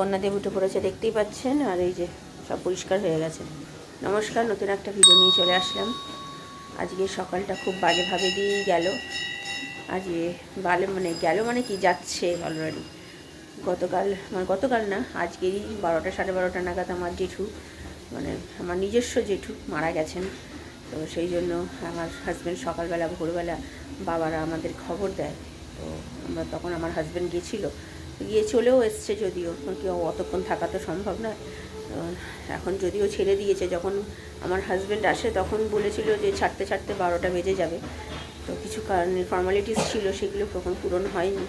জগন্নাথদেব উঠে পড়েছে দেখতেই পাচ্ছেন, আর এই যে সব পরিষ্কার হয়ে গেছে। নমস্কার, নতুন একটা ভিডিও নিয়ে চলে আসলাম। আজকে সকালটা খুব বাজেভাবে দিয়েই গেল। আজকে গেল মানে কি, যাচ্ছে অলরেডি। গতকাল না, আজকেরই 12টা সাড়ে 12টা নাগাদ আমার জেঠু, মানে আমার নিজস্ব জেঠু মারা গেছেন। তো সেই জন্য আমার হাজব্যান্ড সকালবেলা ভোরবেলা বাবারা আমাদের খবর দেয়। তো আমরা তখন, আমার হাজব্যান্ড গিয়ে চলেও এসছে, যদিও কি অতক্ষণ থাকা তো সম্ভব নয়। এখন যদিও ছেড়ে দিয়েছে, যখন আমার হাজব্যান্ড আসে তখন বলেছিল যে ছাড়তে 12টা বেজে যাবে। তো কিছু কারণে ফর্মালিটিস ছিল, সেগুলো তখন পূরণ হয়নি।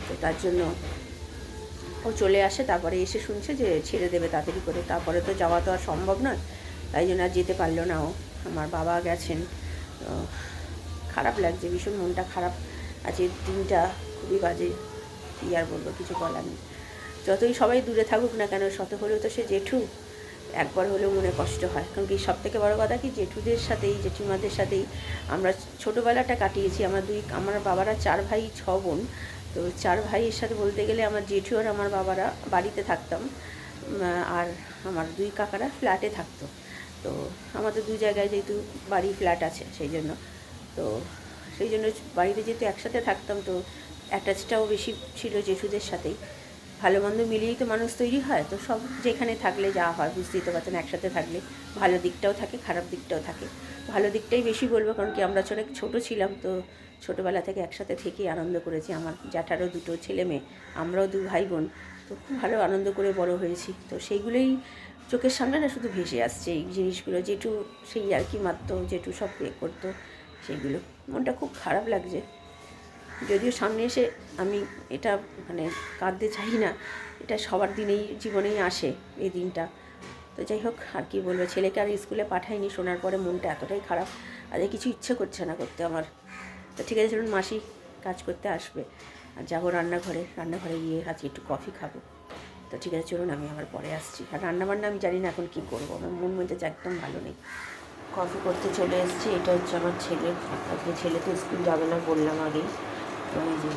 তো তার জন্য ও চলে আসে, তারপরে এসে শুনছে যে ছেড়ে দেবে তাড়াতাড়ি করে। তারপরে তো যাওয়া তো আর সম্ভব নয়, তাই জন্য আর যেতে পারলো না ও। আমার বাবা গেছেন। তো খারাপ লাগছে, ভীষণ মনটা খারাপ। আজকের দিনটা খুবই বাজে, কী আর বলবো, কিছু বলার নেই। যতই সবাই দূরে থাকুক না কেন, শত হলেও তো সে জেঠু, একবার হলেও মনে কষ্ট হয়। কারণ কি, সবথেকে বড় কথা কি, জেঠুদের সাথেই জেঠিমাদের সাথেই আমরা ছোটোবেলাটা কাটিয়েছি। আমার বাবারা 4 ভাই 6 বোন। তো 4 ভাইয়ের সাথে বলতে গেলে আমার জেঠু আর আমার বাবারা বাড়িতে থাকতাম, আর আমার 2 কাকারা ফ্ল্যাটে থাকতো। তো আমাদের 2 জায়গায় যেহেতু বাড়ি ফ্ল্যাট আছে, সেই জন্য বাড়িতে যেহেতু একসাথে থাকতাম, তো অ্যাটাচটাও বেশি ছিল জেঠুদের সাথেই। ভালো মন্দ মিলিয়েই তো মানুষ তৈরি হয়। তো সব যেখানে থাকলে যা হয় বুঝতেই তো পারছেন, একসাথে থাকলে ভালো দিকটাও থাকে, খারাপ দিকটাও থাকে। ভালো দিকটাই বেশি বলবো, কারণ কি আমরা অনেক ছোটো ছিলাম, তো ছোটোবেলা থেকে একসাথে থেকেই আনন্দ করেছি। আমার জ্যাঠারও 2 ছেলে মেয়ে, আমরাও 2 ভাই বোন। তো খুব ভালো আনন্দ করে বড় হয়েছি। তো সেইগুলোই চোখের সামনে না শুধু ভেসে আসছে, এই জিনিসগুলো। জেঠু সেই আর কি মারতো, জেঠু সব করতো, সেইগুলো মনটা খুব খারাপ লাগছে। যদিও সামনে এসে আমি এটা কাঁদতে চাই না, এটা সবার জীবনেই আসে এই দিনটা। তো যাই হোক, আর কি বলবো, ছেলেকে আর স্কুলে পাঠাইনি। শোনার পরে মনটা এতটাই খারাপ, আজ কিছু ইচ্ছে করছে না করতে আমার। তো ঠিক আছে, চলুন, মাসি কাজ করতে আসবে, আর যাবো রান্নাঘরে গিয়ে আজকে একটু কফি খাবো। তো ঠিক আছে, চলুন, আমি আবার পরে আসছি। আর রান্নাবান্না আমি জানি না এখন কী করবো, আমার মন মেজাজ একদম ভালো নেই। কফি করতে চলে এসেছি। এটা হচ্ছে আমার ছেলে, আজকে ছেলে তো স্কুল যাবে না বললাম আগেই। তো এই যে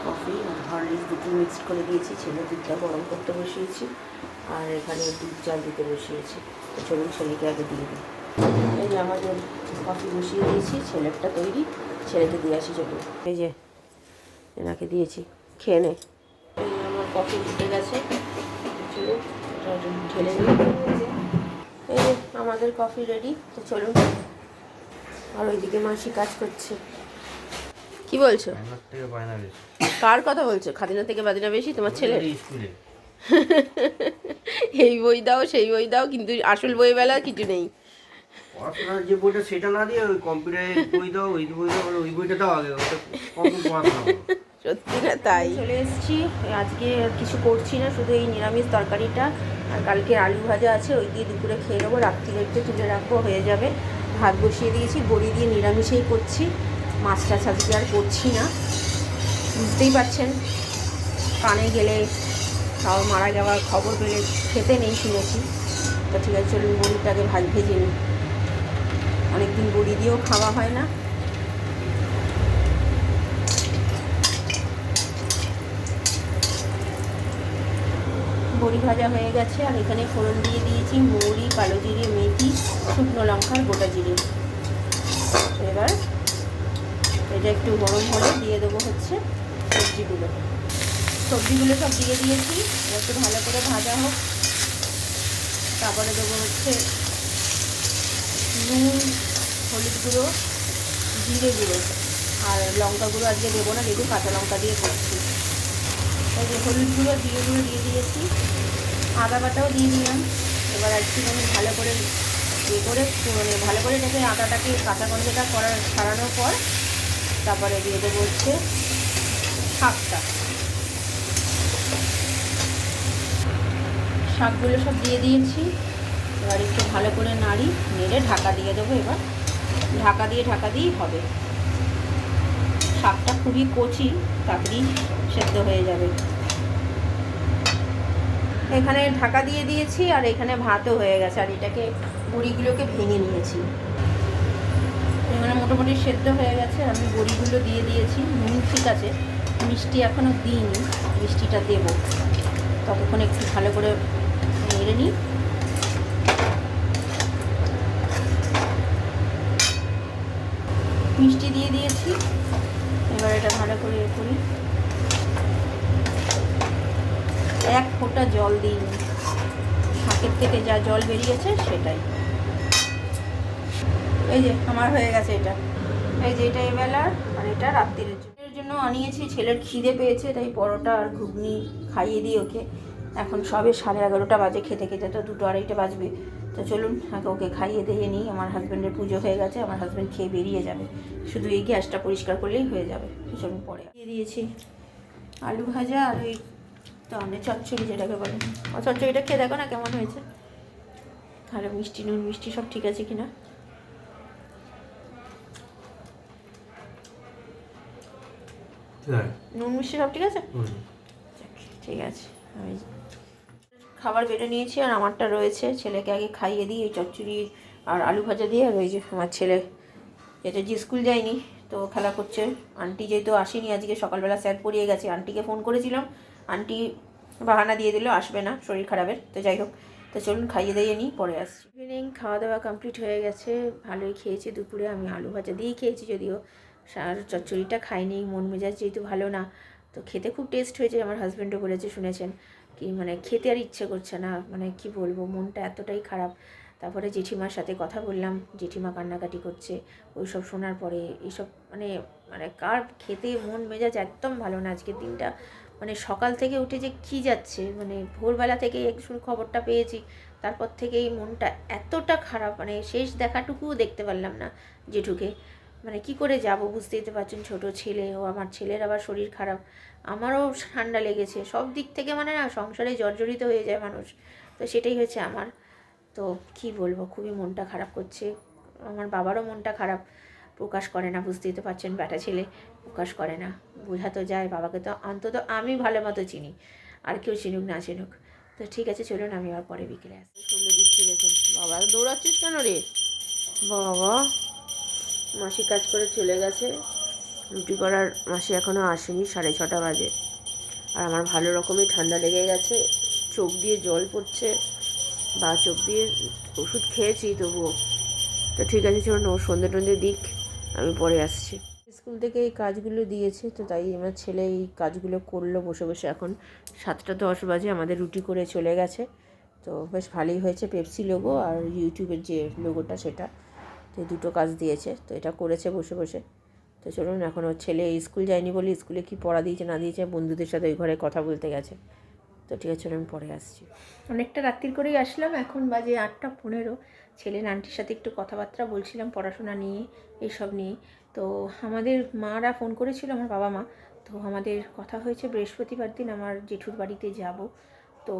কফি আর হরলিক্স দুটো মিক্সড করে দিয়েছি। ছেলে দুধটা গরম করতে বসিয়েছি, আর এখানে দুধ চাল দিতে বসিয়েছি। তো চলুন ছেলেকে আগে দিয়ে দিই। এই যে আমাদের কফি বসিয়ে দিয়েছি, ছেলেরটা তৈরি, ছেলেকে দিয়ে আসি। চলুন, এই যে এনাকে দিয়েছি, খেয়ে নে। এই আমার কফি ফুটে গেছে, চলুন ঢেলে নিই। এই যে আমাদের কফি রেডি। তো চলুন, আর ওইদিকে মাসি কাজ করছে। কি বলছো? কার কথা বলছো? খাদিনা থেকে বাদিনা বেশি তোমার ছেলে? এই বই দাও, সেই বই দাও, কিন্তু আসল বই বেলা কিছু নেই। পড়াশোনার যে বইটা সেটা না দিয়ে ওই কম্পিউটারের বই দাও, ওই বইটা ওই বইটা দাও আগে, ওটা কত পড়াশোনা করো। সত্যি না তাই। চলে এসেছি, আজকে কিছু করছি না, শুধু এই নিরামিষ তরকারিটা আর কালকে আলু ভাজা আছে, ওই দিয়ে দুপুরে খেয়ে নেবো। রাত্রিরে একটু তুলে রাখবো, হয়ে যাবে। ভাত বসিয়ে দিয়েছি, বড়ি দিয়ে নিরামিষেই করছি, মাছ টাছ আজকে আর করছি না। বুঝতেই পারছেন, কানে গেলে তাও মারা যাওয়ার খবর পেলে খেতে নেই শুনেছি। তো ঠিক আছে, চলুন বড়িটাকে ভেজে নিই। অনেকদিন বড়ি দিয়েও খাওয়া হয় না। বড়ি ভাজা হয়ে গেছে, আর এখানে ফোড়ন দিয়ে দিয়েছি মৌরি, কালো জিরে, মেথি, শুকনো লঙ্কা, গোটা জিরে। এবার এটা একটু গরম হলে দিয়ে দেবো হচ্ছে সবজিগুলো সব দিয়ে দিয়েছি। একটু ভালো করে ভাজা হোক, তারপরে দেবো হচ্ছে নুন, হলুদ গুঁড়ো, জিরে গুঁড়ো, আর লঙ্কা গুঁড়ো আজকে দেবো না, যেহেতু কাঁচা লঙ্কা দিয়ে করছি। এই যে হলুদ গুঁড়ো, জিরে গুঁড়ো দিয়ে দিয়েছি, আদা বাটাও দিয়ে দিলাম। এবার একটুখানি ভালো করে ভালো করে রেখে আদাটাকে কাঁচা গন্ধটা ছাড়ানোর পর তারপরে দিয়ে দেবো হচ্ছে শাকগুলো সব দিয়ে দিয়েছি। এবার একটু ভালো করে নেড়ে ঢাকা দিয়ে দেবো। এবার ঢাকা দিয়েই হবে। শাকটা খুবই কচি, তাড়াতাড়ি সেদ্ধ হয়ে যাবে। এখানে ঢাকা দিয়ে দিয়েছি, আর এখানে ভাতও হয়ে গেছে, আর এটাকে বড়িগুলোকে ভেঙে নিয়েছি। এখানে মোটামুটি সেদ্ধ হয়ে গেছে, আমি বড়িগুলো দিয়ে দিয়েছি। নুন ঠিক আছে, মিষ্টি এখনও দিইনি, মিষ্টিটা দেবো। ততক্ষণ একটু ভালো করে নেড়ে নিই। মিষ্টি দিয়ে দিয়েছি, এবার এটা ভালো করে করি। এক ফোঁটা জল দিইনি, শাকের থেকে যা জল বেরিয়েছে সেটাই। এই যে আমার হয়ে গেছে এটা, এই যে এটা এবেলার, আর এটা রাত্রির জন্য আনিয়েছি। ছেলের খিদে পেয়েছে, তাই পরোটা আর ঘুগনি খাইয়ে দিই ওকে। এখন সবে 11:30 বাজে, খেতে খেতে তো 2-2:30 বাজবে। তো চলুন আগে ওকে খাইয়ে দিয়ে নিই। আমার হাজব্যান্ডের পুজো হয়ে গেছে, আমার হাজব্যান্ড খেয়ে বেরিয়ে যাবে, শুধু এই গ্যাসটা পরিষ্কার করলেই হয়ে যাবে। চলুন পরে দিয়ে দিয়েছি আলু ভাজা আর ওই তাহলে চচ্চড়ি যেটাকে বলে। চচ্চড়িটা খেয়ে দেখো না কেমন হয়েছে, আর মিষ্টি নুন মিষ্টি সব ঠিক আছে কিনা। নুন মিষ্টি সব ঠিক আছে, ঠিক আছে। আমি খাবার বেড়ে নিয়েছি, আর আমারটা রয়েছে। ছেলেকে আগে খাইয়ে দিই এই চচ্চড়ি আর আলু ভাজা দিয়ে। আর ওই যে আমার ছেলে যেটা যে স্কুল যায়নি, তো খেলা করছে। আন্টি যেহেতু আসেনি আজকে, সকালবেলা স্যার পড়িয়ে গেছে, আন্টিকে ফোন করেছিলাম, আন্টি বাহানা দিয়ে দিল আসবে না, শরীর খারাপের। তো যাই হোক, তো চলুন খাইয়ে দিয়ে নিই, পরে আসছি। ইভিনিং খাওয়া দাওয়া কমপ্লিট হয়ে গেছে, ভালোই খেয়েছি। দুপুরে আমি আলু ভাজা দিয়েই খেয়েছি, যদিও আর চচ্চড়িটা খাইনি, মন মেজাজ যেহেতু ভালো না। তো খেতে খুব টেস্ট হয়েছে, আমার হাজব্যান্ডও বলেছে, শুনেছেন কি, মানে খেতে আর ইচ্ছে করছে না, মানে কি বলবো, মনটা এতটাই খারাপ। তারপরে জেঠিমার সাথে কথা বললাম, জেঠিমা কান্নাকাটি করছে। ওই সব শোনার পরে এইসব মানে মানে কার খেতে মন মেজাজ একদম ভালো না আজকের দিনটা। মানে সকাল থেকে উঠে যে কী যাচ্ছে, মানে ভোরবেলা থেকে একটু খবরটা পেয়েছি, তারপর থেকেই মনটা এতটা খারাপ, মানে শেষ দেখাটুকুও দেখতে পারলাম না জেঠুকে। মানে কি করে যাব বুঝতেই তো পারছেন, ছোট ছেলে, ও আমার ছেলের আবার শরীর খারাপ, আমারও ঠান্ডা লেগেছে, সব দিক থেকে মানে না সংসারে জর্জরিত হয়ে যায় মানুষ। তো সেটাই হচ্ছে আমার। তো কি বলবো, খুবই মনটা খারাপ করছে। আমার বাবারও মনটা খারাপ, প্রকাশ করে না, বুঝতেই তো পারছেন, ব্যাটা ছেলে প্রকাশ করে না। বোঝা তো যায়, বাবাকে তো অন্তত আমি ভালো মতো চিনি, আর কেউ চিনুক না চিনুক। তো ঠিক আছে, চলুন আমি আর পরে বিকেলে আসি। সন্ধ্যে দিচ্ছি দেখুন। বাবা দৌড়াচ্ছিস কেন রে বাবা? মাসি কাজ করে চলে গেছে, রুটি করার মাসি এখনও আসেনি, 6:30 বাজে। আর আমার ভালো রকমই ঠান্ডা লেগে গেছে, চোখ দিয়ে জল পড়ছে, বা চোখ দিয়ে ওষুধ খেয়েছি তবুও। তো ঠিক আছে, চলুন ও সন্ধ্যে টন্ধে দিক, আমি পরে আসছি। স্কুল থেকে এই কাজগুলো দিয়েছে, তো তাই আমার ছেলে এই কাজগুলো করলো বসে বসে। এখন 7:10 বাজে, আমাদের রুটি করে চলে গেছে। তো বেশ ভালোই হয়েছে, পেপসি লোগো আর ইউটিউবের যে লোগোটা সেটা, তো এই দুটো কাজ দিয়েছে, তো এটা করেছে বসে বসে। তো চলুন, এখন ওর ছেলে স্কুল যায়নি বলে স্কুলে কি পড়া দিয়েছে না দিয়েছে, বন্ধুদের সাথে ওই ঘরে কথা বলতে গেছে। তো ঠিক আছে, আমি পরে আসছি। অনেকটা রাত্রির করেই আসলাম, এখন বাজে 8:15। ছেলের আন্টির সাথে একটু কথাবার্তা বলছিলাম পড়াশোনা নিয়ে, এইসব নিয়ে। তো আমাদের মারা ফোন করেছিল, আমার বাবা মা। তো আমাদের কথা হয়েছে বৃহস্পতিবার দিন আমার জেঠুর বাড়িতে যাব। তো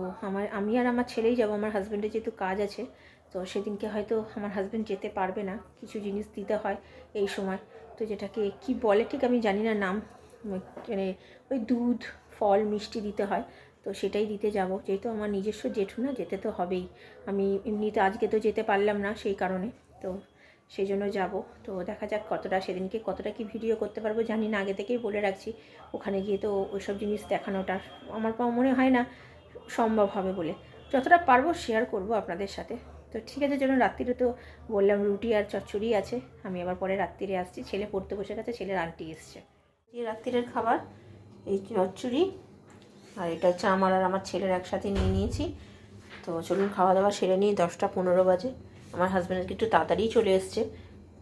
আমি আর আমার ছেলেই যাব, আমার হাজব্যান্ডের যেহেতু কাজ আছে, তো সেদিনকে হয়তো আমার হাজব্যান্ড যেতে পারবে না, কিছু জিনিস দিতে হয় এই সময়। তো যেটাকে কি বলে ঠিক আমি জানি না নাম, মানে ওই দুধ ফল মিষ্টি দিতে হয়, তো সেটাই দিতে যাব। যেহেতু আমার নিজস্ব জেঠু না, যেতে তো হবেই। আমি এমনিতে আজকে তো যেতে পারলাম না সেই কারণে, তো সেই জন্য যাব। তো দেখা যাক কতটা সেদিনকে কতটা কি ভিডিও করতে পারবো জানি না, আগে থেকেই বলে রাখছি। ওখানে গিয়ে তো ওইসব জিনিস দেখানোটা আমার মনে হয় না সম্ভব হবে বলে, যতটা পারবো শেয়ার করব আপনাদের সাথে। তো ঠিক আছে, চলুন। রাত্রিরে তো বললাম রুটি আর চচ্চড়ি আছে, আমি আবার পরে রাত্রিরে আসছি। ছেলে পড়তে বসে গেছে, ছেলের আন্টি এসছে। এই রাত্রিরের খাবার এই চচ্চড়ি, আর এটা হচ্ছে আমার আর আমার ছেলের একসাথে নিয়ে নিয়েছি। তো চলুন খাওয়া দাওয়া সেরে নিই, 10:15 বাজে। আমার হাজব্যান্ডকে একটু তাড়াতাড়ি চলে এসছে,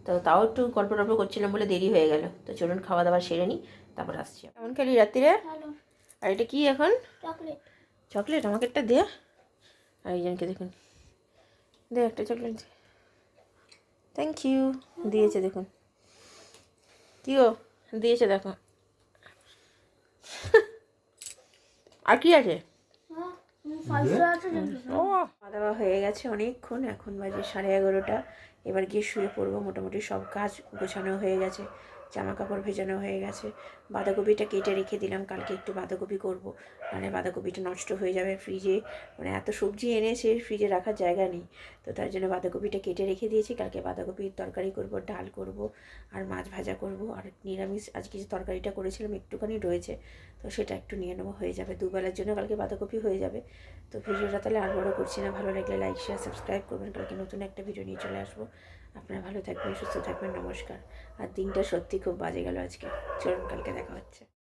তো তাও একটু গল্প টল্প করছিলাম বলে দেরি হয়ে গেল। তো চলুন খাওয়া দাওয়া সেরে নিই, তারপর আসছি। কেমন খেলি রাত্রিরে? আর এটা কি এখন? চকলেট। চকলেট আমাকে একটা দে, আর এইজনকে দেখুন, দে একটা চকলেট। থ্যাংক ইউ, দিয়েছে দেখুন, কী গো দিয়েছে দেখো। আর কি আছে? ও খাওয়া দাওয়া হয়ে গেছে অনেকক্ষণ, এখন বাজে 11:30। এবার গিয়ে শুয়ে পড়বো, মোটামুটি সব কাজ গোছানো হয়ে গেছে। জামা কাপড় ভেজানো হয়ে গেছে। বাঁধাকপিটা কেটে রেখে দিলাম, কালকে একটু বাঁধাকপি করব, মানে বাঁধাকপিটা নষ্ট হয়ে যাবে ফ্রিজে, মানে এত সবজি এনেছে ফ্রিজে রাখার জায়গা নেই। তো তার জন্য বাঁধাকপিটা কেটে রেখে দিয়েছি, কালকে বাঁধাকপির তরকারি করব, ডাল করব, আর মাছ ভাজা করব, আর নিরামিষ আজকে যে তরকারিটা করেছিলাম একটুখানি রয়েছে, তো সেটা একটু নিয়ে নেবো, হয়ে যাবে দুবেলার জন্য, কালকে বাঁধাকপি হয়ে যাবে। তো ভিডিওটা তাহলে আর বড় করছি না, ভালো লাগলে লাইক শেয়ার সাবস্ক্রাইব করবেন, কালকে নতুন একটা ভিডিও নিয়ে চলে আসবো। আপনারা ভালো থাকবেন, সুস্থ থাকবেন, নমস্কার। আর দিনটা সত্যি খুব বাজে গেল আজকে, চলুন কালকে দেখা হচ্ছে।